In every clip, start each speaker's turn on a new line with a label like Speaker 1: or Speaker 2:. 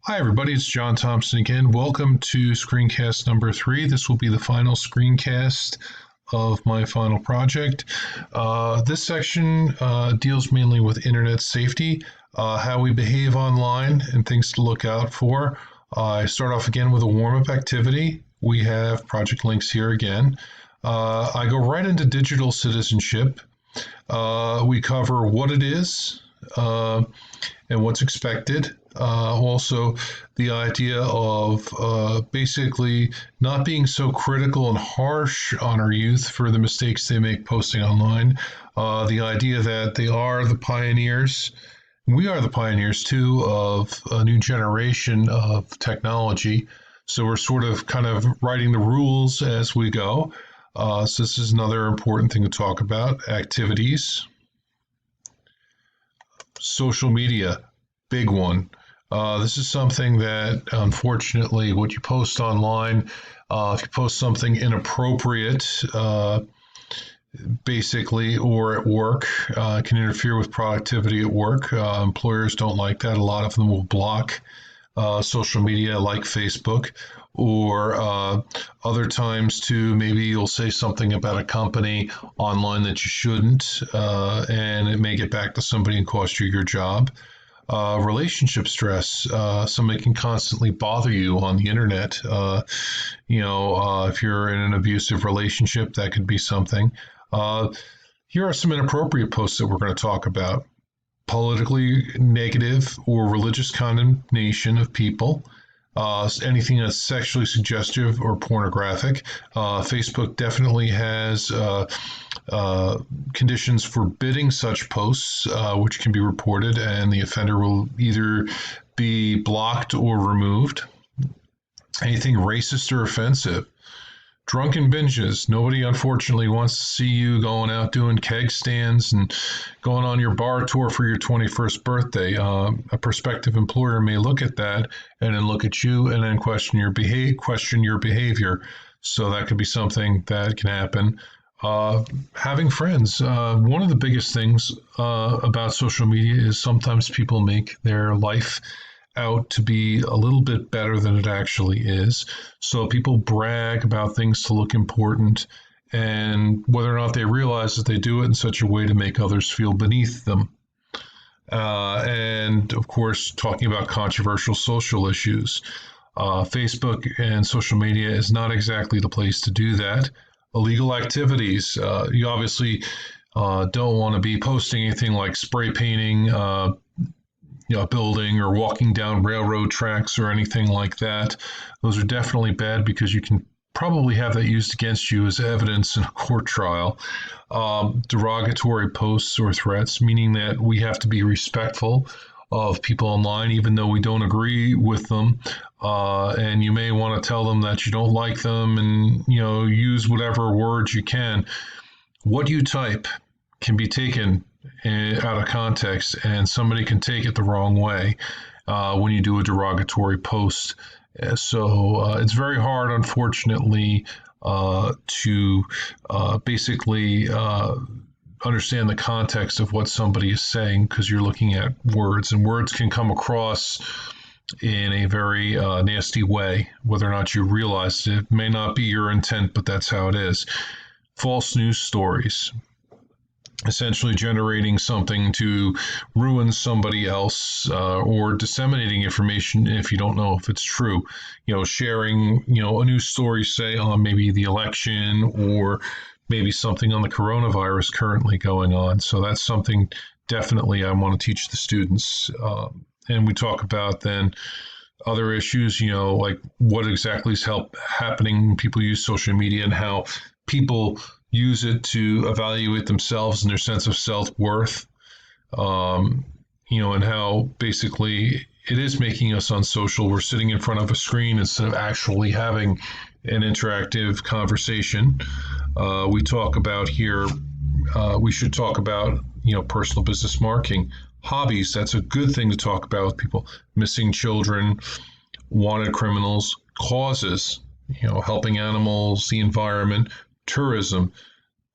Speaker 1: Hi, everybody. It's John Thompson again. Welcome to Screencast number 3. This will be the final screencast of my final project. This section deals mainly with internet safety, how we behave online, and things to look out for. I start off again with a warm-up activity. We have project links here again. I go right into digital citizenship. We cover what it is and what's expected. Also, the idea of basically not being so critical and harsh on our youth for the mistakes they make posting online. The idea that they are the pioneers. We are the pioneers too of a new generation of technology. So we're sort of kind of writing the rules as we go. So this is another important thing to talk about. Activities. Social media, big one. This is something that, unfortunately, what you post online, if you post something inappropriate, basically, or at work, can interfere with productivity at work. Employers don't like that. A lot of them will block social media like Facebook, or other times too, maybe you'll say something about a company online that you shouldn't, and it may get back to somebody and cost you your job. Relationship stress. Somebody can constantly bother you on the internet. If you're in an abusive relationship, that could be something. Here are some inappropriate posts that we're going to talk about. Politically negative or religious condemnation of people. Anything that's sexually suggestive or pornographic. Facebook definitely has conditions forbidding such posts, which can be reported, and the offender will either be blocked or removed. Anything racist or offensive. Drunken binges. Nobody, unfortunately, wants to see you going out doing keg stands and going on your bar tour for your 21st birthday. A prospective employer may look at that and then look at you and then question your behavior. So that could be something that can happen. Having friends. One of the biggest things about social media is sometimes people make their life out to be a little bit better than it actually is. So people brag about things to look important, and whether or not they realize that they do it in such a way to make others feel beneath them. And of course, talking about controversial social issues. Facebook and social media is not exactly the place to do that. Illegal activities. You obviously don't want to be posting anything like spray painting, a building or walking down railroad tracks or anything like that. Those are definitely bad because you can probably have that used against you as evidence in a court trial. Derogatory posts or threats, meaning that we have to be respectful of people online, even though we don't agree with them. And you may want to tell them that you don't like them and, use whatever words you can. What you type can be taken out of context, and somebody can take it the wrong way when you do a derogatory post. So it's very hard, unfortunately, to basically understand the context of what somebody is saying, because you're looking at words, and words can come across in a very nasty way, whether or not you realize it. It may not be your intent, but that's how it is. False news stories. Essentially generating something to ruin somebody else, or disseminating information if you don't know if it's true. Sharing, a news story, say, on maybe the election or maybe something on the coronavirus currently going on. So that's something definitely I want to teach the students. And we talk about then other issues, like what exactly is happening when people use social media and how people use it to evaluate themselves and their sense of self-worth, and how basically it is making us unsocial. We're sitting in front of a screen instead of actually having an interactive conversation. We talk about here, we should talk about, personal business marketing. Hobbies, that's a good thing to talk about with people. Missing children, wanted criminals, causes, helping animals, the environment, tourism.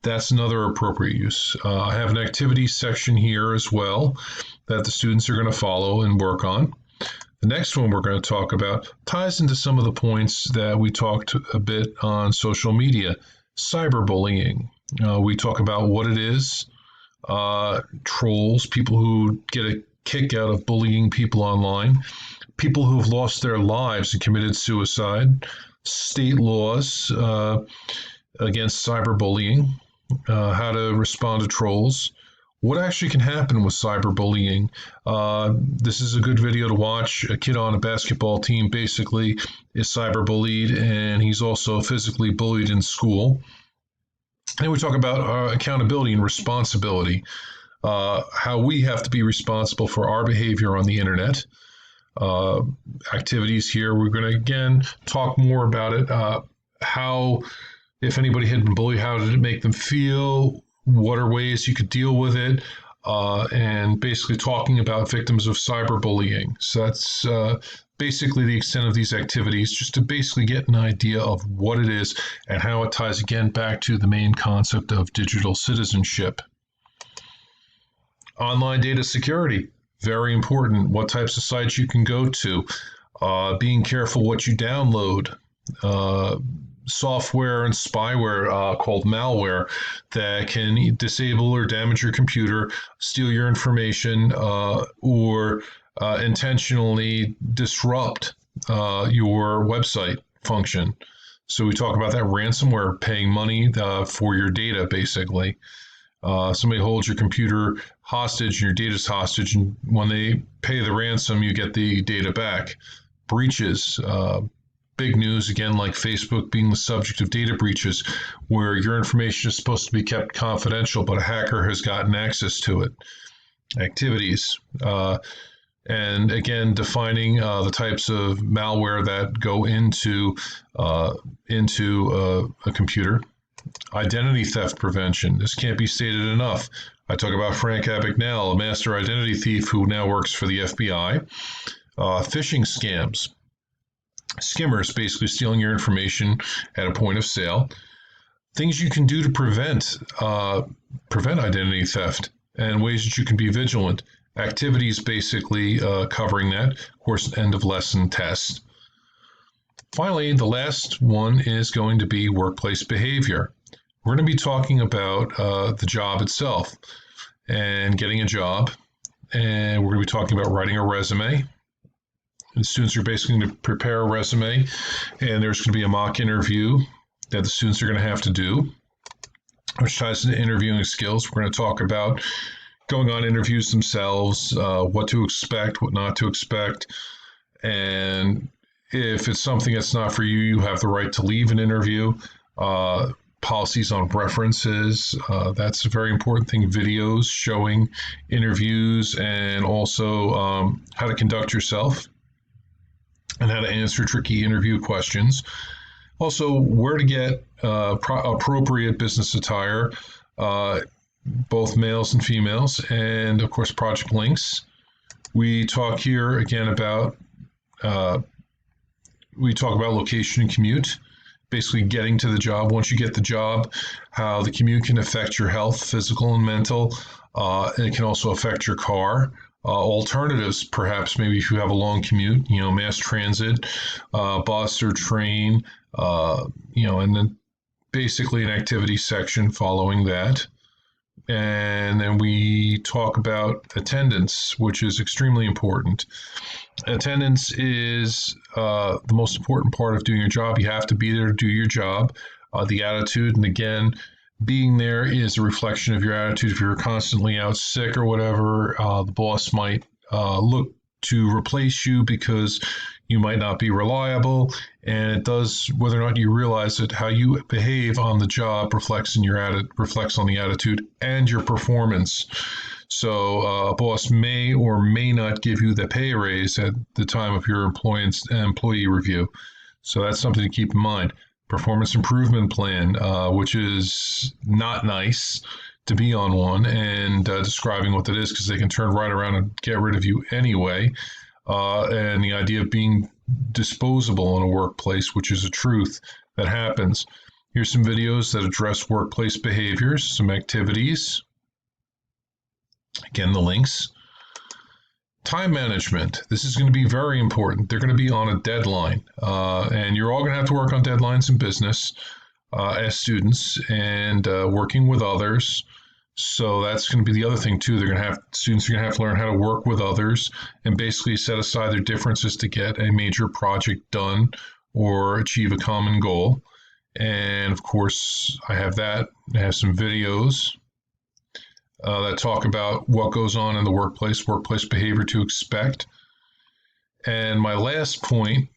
Speaker 1: That's another appropriate use. I have an activities section here as well that the students are going to follow and work on. The next one we're going to talk about ties into some of the points that we talked a bit on social media, cyberbullying. We talk about what it is, trolls, people who get a kick out of bullying people online, people who have lost their lives and committed suicide, state laws against cyberbullying, how to respond to trolls, what actually can happen with cyberbullying. This is a good video to watch. A kid on a basketball team basically is cyberbullied, and he's also physically bullied in school. And we talk about accountability and responsibility, how we have to be responsible for our behavior on the internet. Activities here, we're going to again talk more about it. How, if anybody had been bullied, how did it make them feel? What are ways you could deal with it? And basically talking about victims of cyberbullying. So that's basically the extent of these activities, just to basically get an idea of what it is and how it ties again back to the main concept of digital citizenship. Online data security, very important. What types of sites you can go to, being careful what you download, software and spyware called malware that can disable or damage your computer, steal your information, or intentionally disrupt your website function. So we talk about that ransomware, paying money for your data, basically. Somebody holds your computer hostage and your data's hostage, and when they pay the ransom, you get the data back. Breaches, big news again, like Facebook being the subject of data breaches, where your information is supposed to be kept confidential, but a hacker has gotten access to it. Activities, and again, defining the types of malware that go into a computer. Identity theft prevention. This can't be stated enough. I talk about Frank Abagnale, a master identity thief who now works for the FBI. Phishing scams. Skimmers, basically stealing your information at a point of sale. Things you can do to prevent identity theft, and ways that you can be vigilant. Activities basically covering that. Of course, end of lesson test. Finally, the last one is going to be workplace behavior. We're going to be talking about the job itself and getting a job, and we're going to be talking about writing a resume. The students are basically going to prepare a resume, and there's going to be a mock interview that the students are going to have to do, which ties into interviewing skills. We're going to talk about going on interviews themselves, what to expect, what not to expect, and if it's something that's not for you, you have the right to leave an interview. Policies on references, that's a very important thing. Videos showing interviews, and also how to conduct yourself and how to answer tricky interview questions. Also, where to get appropriate business attire, both males and females, and of course, project links. We talk here again about location and commute, basically getting to the job. Once you get the job, how the commute can affect your health, physical and mental. And it can also affect your car. Alternatives, perhaps, maybe if you have a long commute, mass transit, bus or train, and then basically an activity section following that. And then we talk about attendance, which is extremely important. Attendance is the most important part of doing your job. You have to be there to do your job. The attitude, and again, being there is a reflection of your attitude. If you're constantly out sick or whatever, the boss might look to replace you because you might not be reliable. And it does, whether or not you realize it, how you behave on the job reflects on the attitude and your performance. So a boss may or may not give you the pay raise at the time of your employee review. So that's something to keep in mind. Performance improvement plan, which is not nice to be on one, and describing what that is, because they can turn right around and get rid of you anyway. And the idea of being disposable in a workplace, which is a truth that happens. Here's some videos that address workplace behaviors, some activities. Again, the links. Time management. This is going to be very important. They're going to be on a deadline, and you're all going to have to work on deadlines in business as students and working with others. So that's going to be the other thing too. They're going to have students are going to have to learn how to work with others and basically set aside their differences to get a major project done or achieve a common goal. And of course, I have that. I have some videos that talk about what goes on in the workplace behavior to expect. And my last point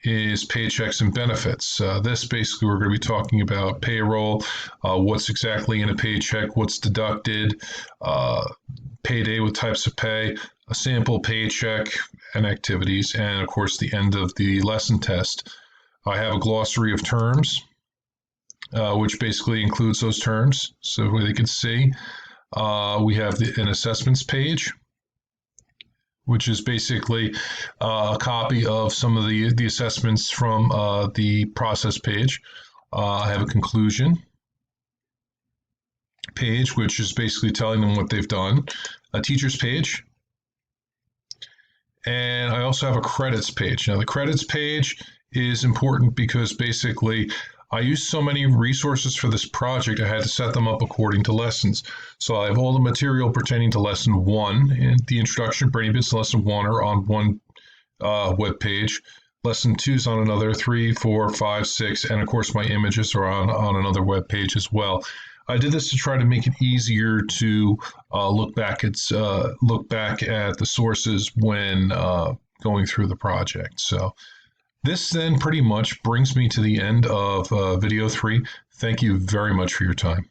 Speaker 1: is paychecks and benefits. This basically, we're going to be talking about payroll, what's exactly in a paycheck, what's deducted, payday with types of pay, a sample paycheck, and activities, and of course, the end of the lesson test. I have a glossary of terms, which basically includes those terms so they can see. We have an assessments page, which is basically a copy of some of the assessments from the process page. I have a conclusion page, which is basically telling them what they've done, a teacher's page, and I also have a credits page. Now, the credits page is important because basically I used so many resources for this project, I had to set them up according to lessons. So I have all the material pertaining to lesson one, and the introduction, brain business lesson one are on one web page. Lesson two is on another, 3, 4, 5, 6, and of course my images are on another web page as well. I did this to try to make it easier to look back at the sources when going through the project. So this then pretty much brings me to the end of video 3. Thank you very much for your time.